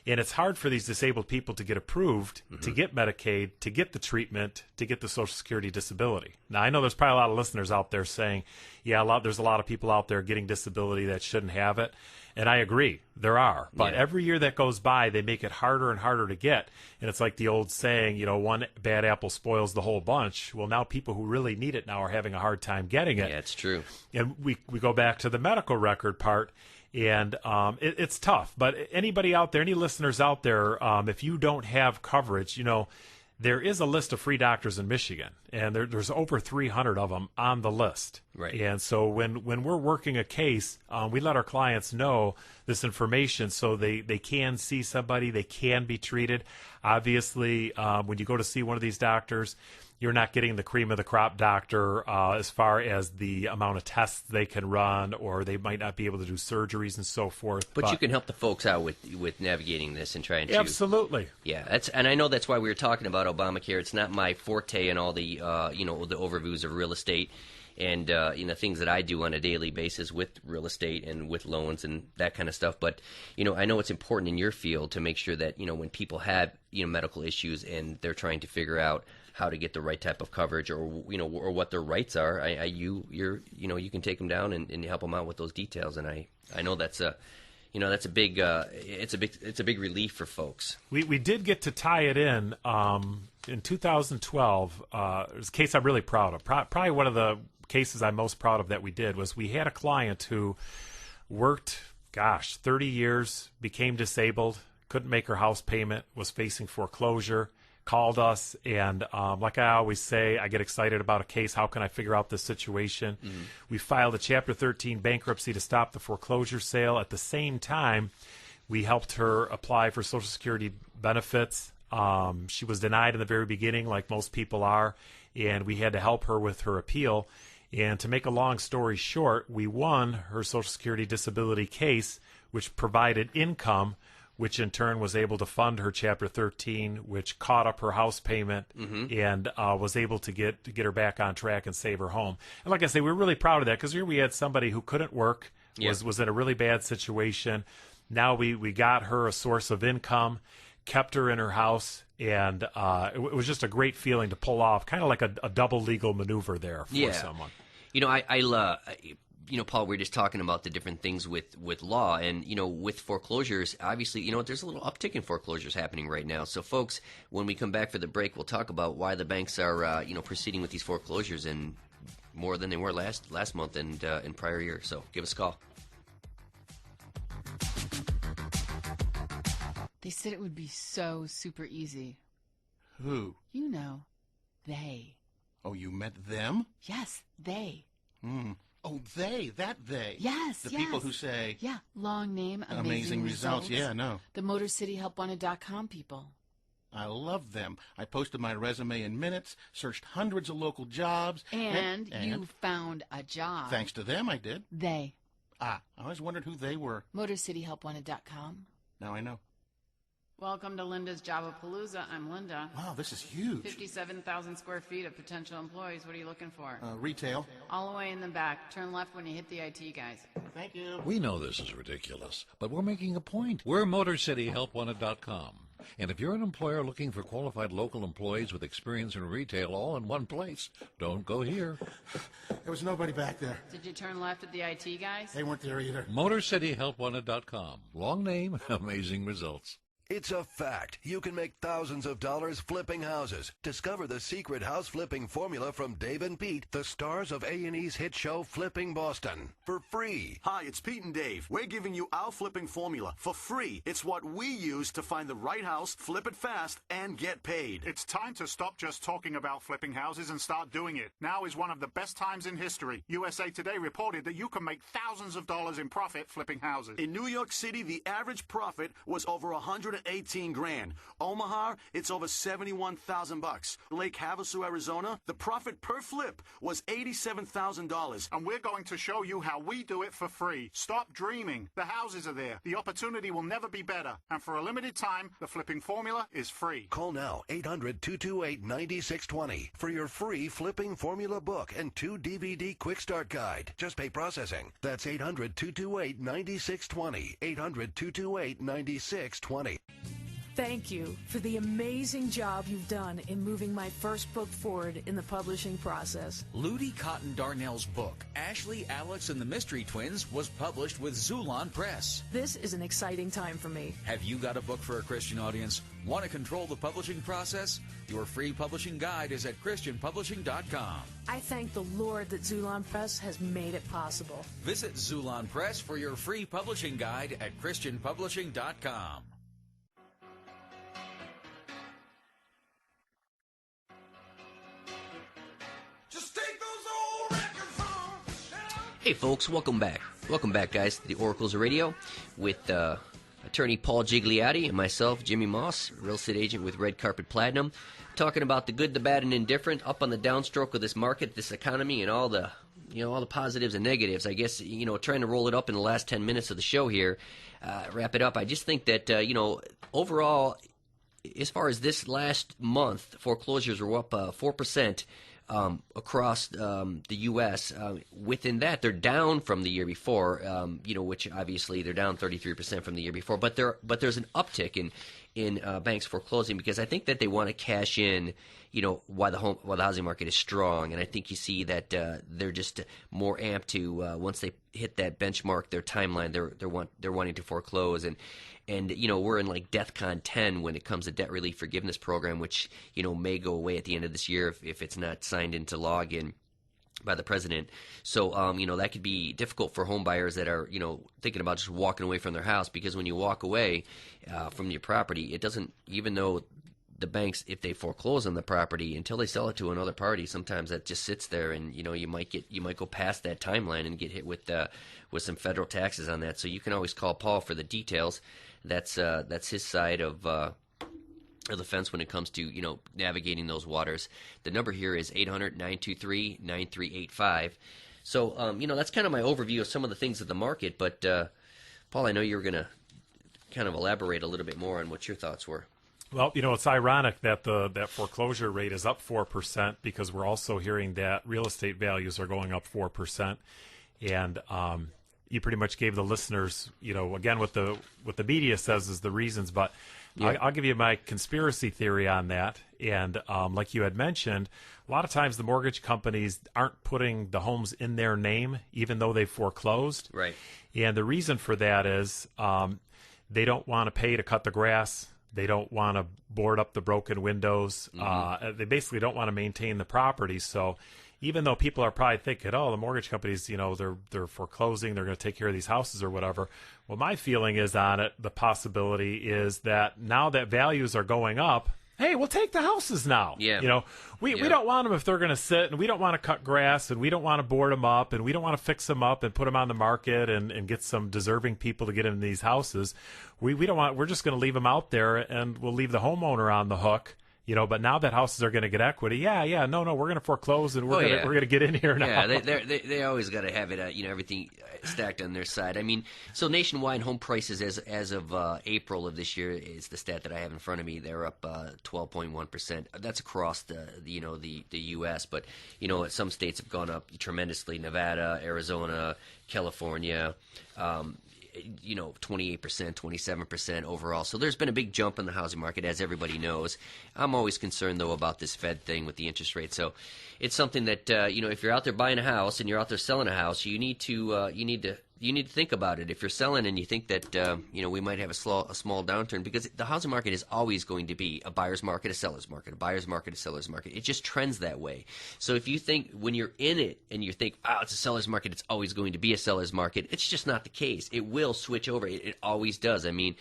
Speaker 3: And it's hard for these disabled people to get approved, to get Medicaid, to get the treatment, to get the Social Security disability. Now, I know there's probably a lot of listeners out there saying, yeah, there's a lot of people out there getting disability that shouldn't have it. And I agree, there are. But every year that goes by, they make it harder and harder to get. And it's like the old saying, you know, one bad apple spoils the whole bunch. Well, now people who really need it now are having a hard time getting it.
Speaker 2: Yeah, it's true.
Speaker 3: And we go back to the medical record part. And it's tough, but anybody out there, any listeners out there, if you don't have coverage, you know, there is a list of free doctors in Michigan, and there's over 300 of them on the list.
Speaker 2: Right.
Speaker 3: And so when we're working a case, we let our clients know this information so they can see somebody, they can be treated. Obviously, when you go to see one of these doctors, you're not getting the cream of the crop doctor as far as the amount of tests they can run, or they might not be able to do surgeries and so forth.
Speaker 2: But you can help the folks out with navigating this and trying to.
Speaker 3: Absolutely.
Speaker 2: Yeah, and I know that's why we were talking about Obamacare. It's not my forte in all the the overviews of real estate and things that I do on a daily basis with real estate and with loans and that kind of stuff. But I know it's important in your field to make sure that when people have medical issues and they're trying to figure out how to get the right type of coverage, or or what their rights are, you can take them down and help them out with those details. And I know that's a big it's a big relief for folks.
Speaker 3: We did get to tie it in 2012. It was a case I'm really proud of. Probably one of the cases I'm most proud of that we did was we had a client who worked 30 years, became disabled, couldn't make her house payment, was facing foreclosure, called us, and like I always say, I get excited about a case. How can I figure out this situation? Mm-hmm. We filed a Chapter 13 bankruptcy to stop the foreclosure sale. At the same time, we helped her apply for Social Security benefits. She was denied in the very beginning, like most people are, and we had to help her with her appeal. And to make a long story short, we won her Social Security disability case, which provided income, which in turn was able to fund her Chapter 13, which caught up her house payment, and was able to get her back on track and save her home. And like I say, we're really proud of that, because here we had somebody who couldn't work, was in a really bad situation. Now we got her a source of income, kept her in her house, and it was just a great feeling to pull off, kind of like a double legal maneuver there for someone.
Speaker 2: Paul, we were just talking about the different things with law, and with foreclosures, obviously, there's a little uptick in foreclosures happening right now. So, folks, when we come back for the break, we'll talk about why the banks are proceeding with these foreclosures and more than they were last month and in prior years. So, give us a call.
Speaker 16: They said it would be so super easy.
Speaker 17: Who?
Speaker 16: They.
Speaker 17: Oh, you meant them?
Speaker 16: Yes, they.
Speaker 17: Oh, they.
Speaker 16: Yes,
Speaker 17: The people who say...
Speaker 16: Yeah, long name, amazing results.
Speaker 17: Yeah, no.
Speaker 16: The MotorCityHelpWanted.com people.
Speaker 17: I love them. I posted my resume in minutes, searched hundreds of local jobs.
Speaker 16: And you found a job.
Speaker 17: Thanks to them, I did.
Speaker 16: They.
Speaker 17: I always wondered who they were.
Speaker 16: MotorCityHelpWanted.com.
Speaker 17: Now I know.
Speaker 18: Welcome to Linda's Jobapalooza. I'm Linda.
Speaker 17: Wow, this is huge.
Speaker 18: 57,000 square feet of potential employees. What are you looking for?
Speaker 17: Retail.
Speaker 18: All the way in the back. Turn left when you hit the IT guys.
Speaker 17: Thank you.
Speaker 19: We know this is ridiculous, but we're making a point. We're MotorCityHelpWanted.com. And if you're an employer looking for qualified local employees with experience in retail all in one place, don't go here.
Speaker 17: There was nobody back there.
Speaker 18: Did you turn left at the IT guys?
Speaker 17: They weren't there either.
Speaker 19: MotorCityHelpWanted.com. Long name, amazing results.
Speaker 20: It's a fact. You can make thousands of dollars flipping houses. Discover the secret house flipping formula from Dave and Pete, the stars of A&E's hit show Flipping Boston, for free.
Speaker 21: Hi, it's Pete and Dave. We're giving you our flipping formula for free. It's what we use to find the right house, flip it fast, and get paid.
Speaker 22: It's time to stop just talking about flipping houses and start doing it. Now is one of the best times in history. USA Today reported that you can make thousands of dollars in profit flipping houses.
Speaker 21: In New York City, the average profit was over $118,000. Omaha, it's over $71,000. Lake Havasu, Arizona, the profit per flip was $87,000.
Speaker 22: And we're going to show you how we do it for free. Stop dreaming. The houses are there. The opportunity will never be better. And for a limited time, the flipping formula is free.
Speaker 20: Call now, 800-228-9620 for your free flipping formula book and 2 DVD quick start guide. Just pay processing. That's 800-228-9620. 800-228-9620.
Speaker 1: Thank you for the amazing job you've done in moving my first book forward in the publishing process.
Speaker 5: Ludi Cotton Darnell's book, Ashley, Alex, and the Mystery Twins, was published with Zulon Press.
Speaker 1: This is an exciting time for me.
Speaker 5: Have you got a book for a Christian audience? Want to control the publishing process? Your free publishing guide is at ChristianPublishing.com.
Speaker 1: I thank the Lord that Zulon Press has made it possible.
Speaker 5: Visit Zulon Press for your free publishing guide at ChristianPublishing.com.
Speaker 2: Hey folks, welcome back. Welcome back, guys, to the Oracles of Radio with attorney Paul Gigliotti and myself, Jimmy Moss, real estate agent with Red Carpet Platinum, talking about the good, the bad, and indifferent, up on the downstroke of this market, this economy, and all the positives and negatives. I guess, trying to roll it up in the last 10 minutes of the show here, wrap it up. I just think that, overall, as far as this last month, foreclosures were up 4%. Across the U.S. Within that, they're down from the year before, which obviously they're down 33% from the year before. But there's an uptick in banks foreclosing because I think that they want to cash in, while the housing market is strong. And I think you see that they're just more amped to once they hit that benchmark, their timeline, they're wanting to foreclose. And we're in like DEFCON 10 when it comes to debt relief forgiveness program, which, may go away at the end of this year if it's not signed into law again by the president. So, that could be difficult for home buyers that are, thinking about just walking away from their house, because when you walk away from your property, it doesn't, even though the banks, if they foreclose on the property, until they sell it to another party, sometimes that just sits there, and you might go past that timeline and get hit with some federal taxes on that. So you can always call Paul for the details. That's his side of the fence when it comes to navigating those waters. The number here is 800-923-9385. So that's kind of my overview of some of the things of the market. But Paul, I know you were going to kind of elaborate a little bit more on what your thoughts were.
Speaker 3: Well, it's ironic that that foreclosure rate is up 4%, because we're also hearing that real estate values are going up 4%, and you pretty much gave the listeners, again, what the media says is the reasons, but yeah. I'll give you my conspiracy theory on that. And like you had mentioned, a lot of times the mortgage companies aren't putting the homes in their name, even though they foreclosed.
Speaker 2: Right.
Speaker 3: And the reason for that is they don't want to pay to cut the grass. They don't want to board up the broken windows. Mm-hmm. They basically don't want to maintain the property. So even though people are probably thinking, the mortgage companies, they're foreclosing, they're going to take care of these houses or whatever. Well, my feeling is on it, the possibility is that now that values are going up, hey, we'll take the houses now.
Speaker 2: Yeah.
Speaker 3: We don't want them if they're going to sit, and we don't want to cut grass, and we don't want to board them up, and we don't want to fix them up and put them on the market and get some deserving people to get in these houses. We don't want. We're just going to leave them out there, and we'll leave the homeowner on the hook. But now that houses are going to get equity, we're going to foreclose, and we're going to get in here now.
Speaker 2: Yeah, they always got to have it, everything stacked on their side. I mean, so nationwide home prices as of April of this year is the stat that I have in front of me. They're up 12.1%. That's across the U.S., but some states have gone up tremendously. Nevada, Arizona, California. 28%, 27% overall. So there's been a big jump in the housing market, as everybody knows. I'm always concerned, though, about this Fed thing with the interest rate. So it's something that, if you're out there buying a house and you're out there selling a house, you need to think about it. If you're selling and you think that, we might have a small downturn, because the housing market is always going to be a buyer's market, a seller's market, a buyer's market, a seller's market. It just trends that way. So if you think when you're in it and you think, it's a seller's market, it's always going to be a seller's market, it's just not the case. It will switch over. It always does. I mean,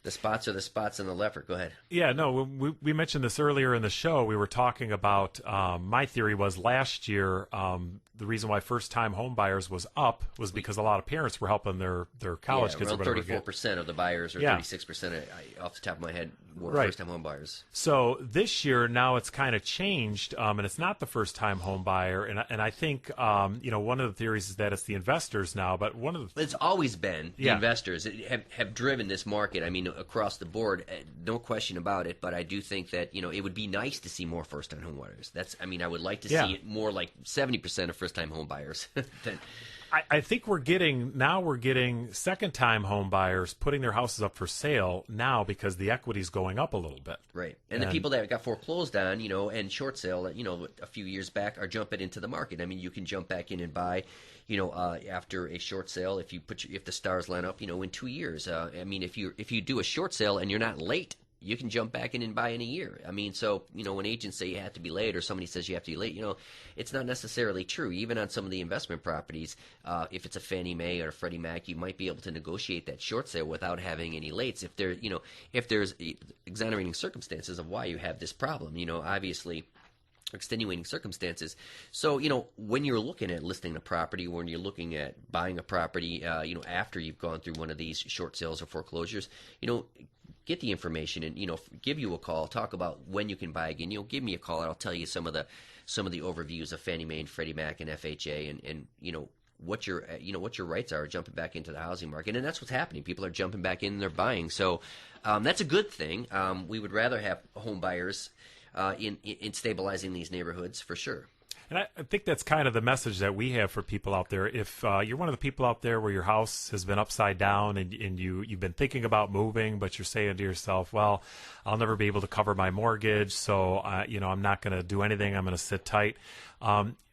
Speaker 2: the spots are the spots on the left. Go ahead.
Speaker 3: Yeah, no, we mentioned this earlier in the show. We were talking about my theory was last year the reason why first-time home buyers was up was because a lot of parents were helping their college kids.
Speaker 2: Around 34% of the buyers, or 36% off the top of my head, were first-time home buyers.
Speaker 3: So this year, now it's kind of changed, and it's not the first-time home buyer. And I think one of the theories is that it's the investors now. But
Speaker 2: it's always been the investors that have driven this market. I mean, across the board, no question about it. But I do think that it would be nice to see more first-time home buyers. I would like to see it more like 70% of first-time home buyers.
Speaker 3: I think we're getting second-time home buyers putting their houses up for sale now because the equity's going up a little bit.
Speaker 2: Right. And the people that got foreclosed on, and short sale, a few years back are jumping into the market. I mean, you can jump back in and buy, after a short sale if the stars line up, in 2 years. I mean, if you do a short sale and you're not late, you can jump back in and buy in a year. I mean, so, when agents say you have to be late or somebody says you have to be late, it's not necessarily true. Even on some of the investment properties, if it's a Fannie Mae or a Freddie Mac, you might be able to negotiate that short sale without having any lates if there's exonerating circumstances of why you have this problem, obviously extenuating circumstances. So, when you're looking at listing a property, when you're looking at buying a property, after you've gone through one of these short sales or foreclosures, get the information and give you a call, talk about when you can buy again. Give me a call and I'll tell you some of the overviews of Fannie Mae and Freddie Mac and FHA and what your rights are jumping back into the housing market. And that's what's happening. People are jumping back in and they're buying. So that's a good thing. We would rather have home buyers in stabilizing these neighborhoods for sure.
Speaker 3: And I think that's kind of the message that we have for people out there. If you're one of the people out there where your house has been upside down and you've been thinking about moving, but you're saying to yourself, well, I'll never be able to cover my mortgage, so I'm not going to do anything. I'm going to sit tight.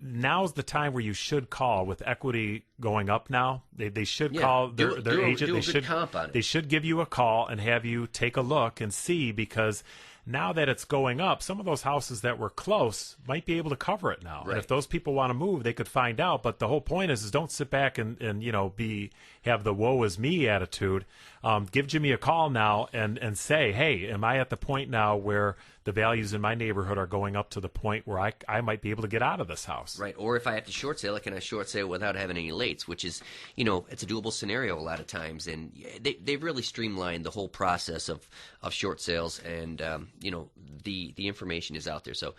Speaker 3: Now's the time where you should call. With equity going up now, they should call their agent. They should give you a call and have you take a look and see, because now that it's going up, some of those houses that were close might be able to cover it now. Right. And if those people want to move, they could find out. But the whole point is don't sit back and have the woe is me attitude. Give Jimmy a call now and say, hey, am I at the point now where the values in my neighborhood are going up to the point where I might be able to get out of this house?
Speaker 2: Right. Or if I have to short sale it, can I short sale without having any lates, which is, it's a doable scenario a lot of times. And they've really streamlined the whole process of short sales, and, the information is out there. So,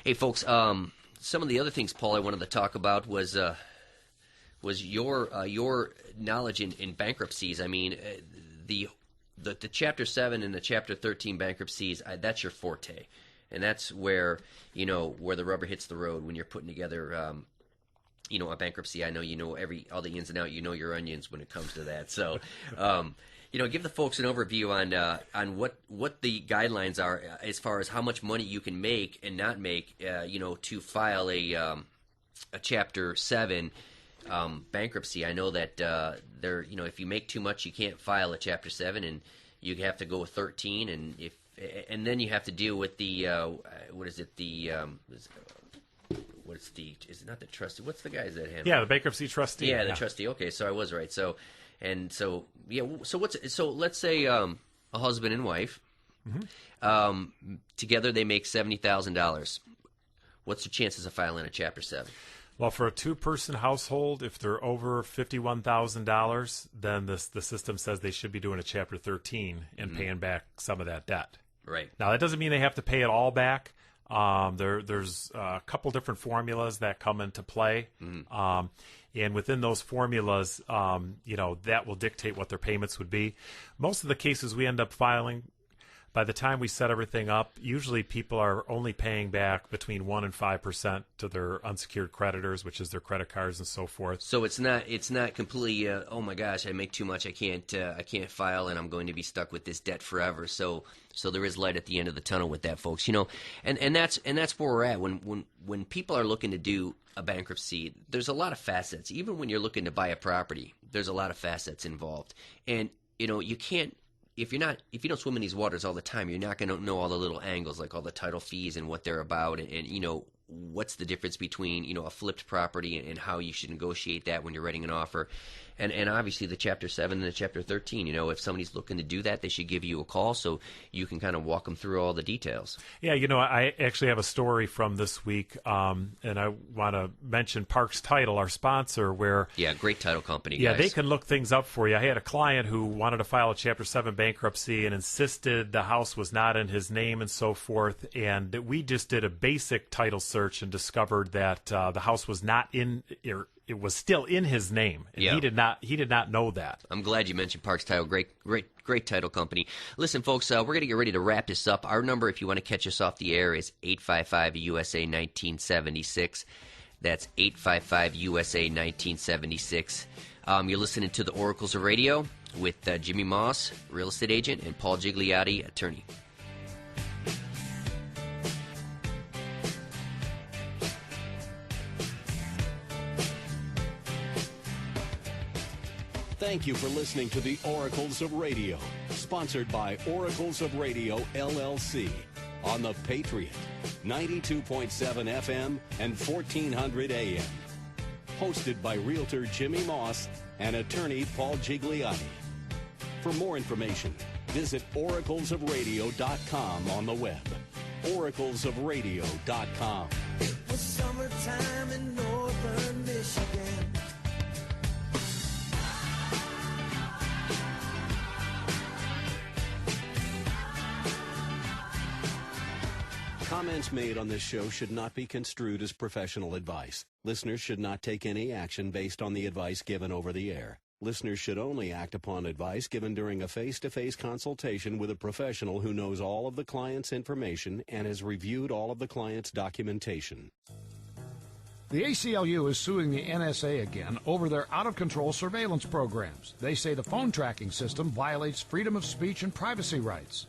Speaker 2: hey, folks, some of the other things, Paul, I wanted to talk about was your knowledge in bankruptcies. I mean, the Chapter 7 and the Chapter 13 bankruptcies, that's your forte. And that's where the rubber hits the road when you're putting together, a bankruptcy. I know all the ins and outs, your onions when it comes to that. So, give the folks an overview on what the guidelines are as far as how much money you can make and not make, to file a Chapter 7 bankruptcy. I know that if you make too much, you can't file a Chapter 7, and you have to go with 13, and then you have to deal with the is it not the trustee? What's the guys that handle?
Speaker 3: Yeah, the bankruptcy trustee.
Speaker 2: Yeah, the trustee. Okay, so I was right. So let's say a husband and wife, together they make $70,000. What's the chances of filing a Chapter 7?
Speaker 3: Well, for a two-person household, if they're over $51,000, then the system says they should be doing a Chapter 13 and paying back some of that debt.
Speaker 2: Right.
Speaker 3: Now, that doesn't mean they have to pay it all back. There's a couple different formulas that come into play. And within those formulas, that will dictate what their payments would be. Most of the cases we end up filing, by the time we set everything up, usually people are only paying back between 1% and 5% to their unsecured creditors, which is their credit cards and so forth.
Speaker 2: So it's not completely. Oh my gosh, I make too much. I can't file, and I'm going to be stuck with this debt forever. So there is light at the end of the tunnel with that, folks. And that's where we're at when people are looking to do a bankruptcy. There's a lot of facets. Even when you're looking to buy a property, there's a lot of facets involved, and you can't. If you don't swim in these waters all the time, you're not going to know all the little angles, like all the title fees and what they're about, and what's the difference between a flipped property and how you should negotiate that when you're writing an offer, and obviously the Chapter 7 and the Chapter 13. If somebody's looking to do that, they should give you a call so you can kind of walk them through all the details.
Speaker 3: Yeah, I actually have a story from this week, and I want to mention Parks Title, our sponsor, where
Speaker 2: great title company.
Speaker 3: Yeah,
Speaker 2: guys.
Speaker 3: They can look things up for you. I had a client who wanted to file a Chapter 7 bankruptcy and insisted the house was not in his name and so forth, and we just did a basic title search and discovered that the house was not in. It was still in his name, and he did not know that. I'm
Speaker 2: glad you mentioned Parks Title. Great title company. Listen, folks, we're going to get ready to wrap this up. Our number, if you want to catch us off the air, is 855-USA-1976. That's 855-USA-1976. You're listening to the Oracles of Radio with Jimmy Moss, real estate agent, and Paul Gigliotti, attorney.
Speaker 4: Thank you for listening to the Oracles of Radio, sponsored by Oracles of Radio, LLC, on the Patriot, 92.7 FM and 1400 AM. Hosted by Realtor Jimmy Moss and attorney Paul Gigliotti. For more information, visit oraclesofradio.com on the web. oraclesofradio.com.
Speaker 6: It was summertime in northern Michigan.
Speaker 4: Comments made on this show should not be construed as professional advice. Listeners should not take any action based on the advice given over the air. Listeners should only act upon advice given during a face-to-face consultation with a professional who knows all of the client's information and has reviewed all of the client's documentation.
Speaker 23: The ACLU is suing the NSA again over their out-of-control surveillance programs. They say the phone tracking system violates freedom of speech and privacy rights.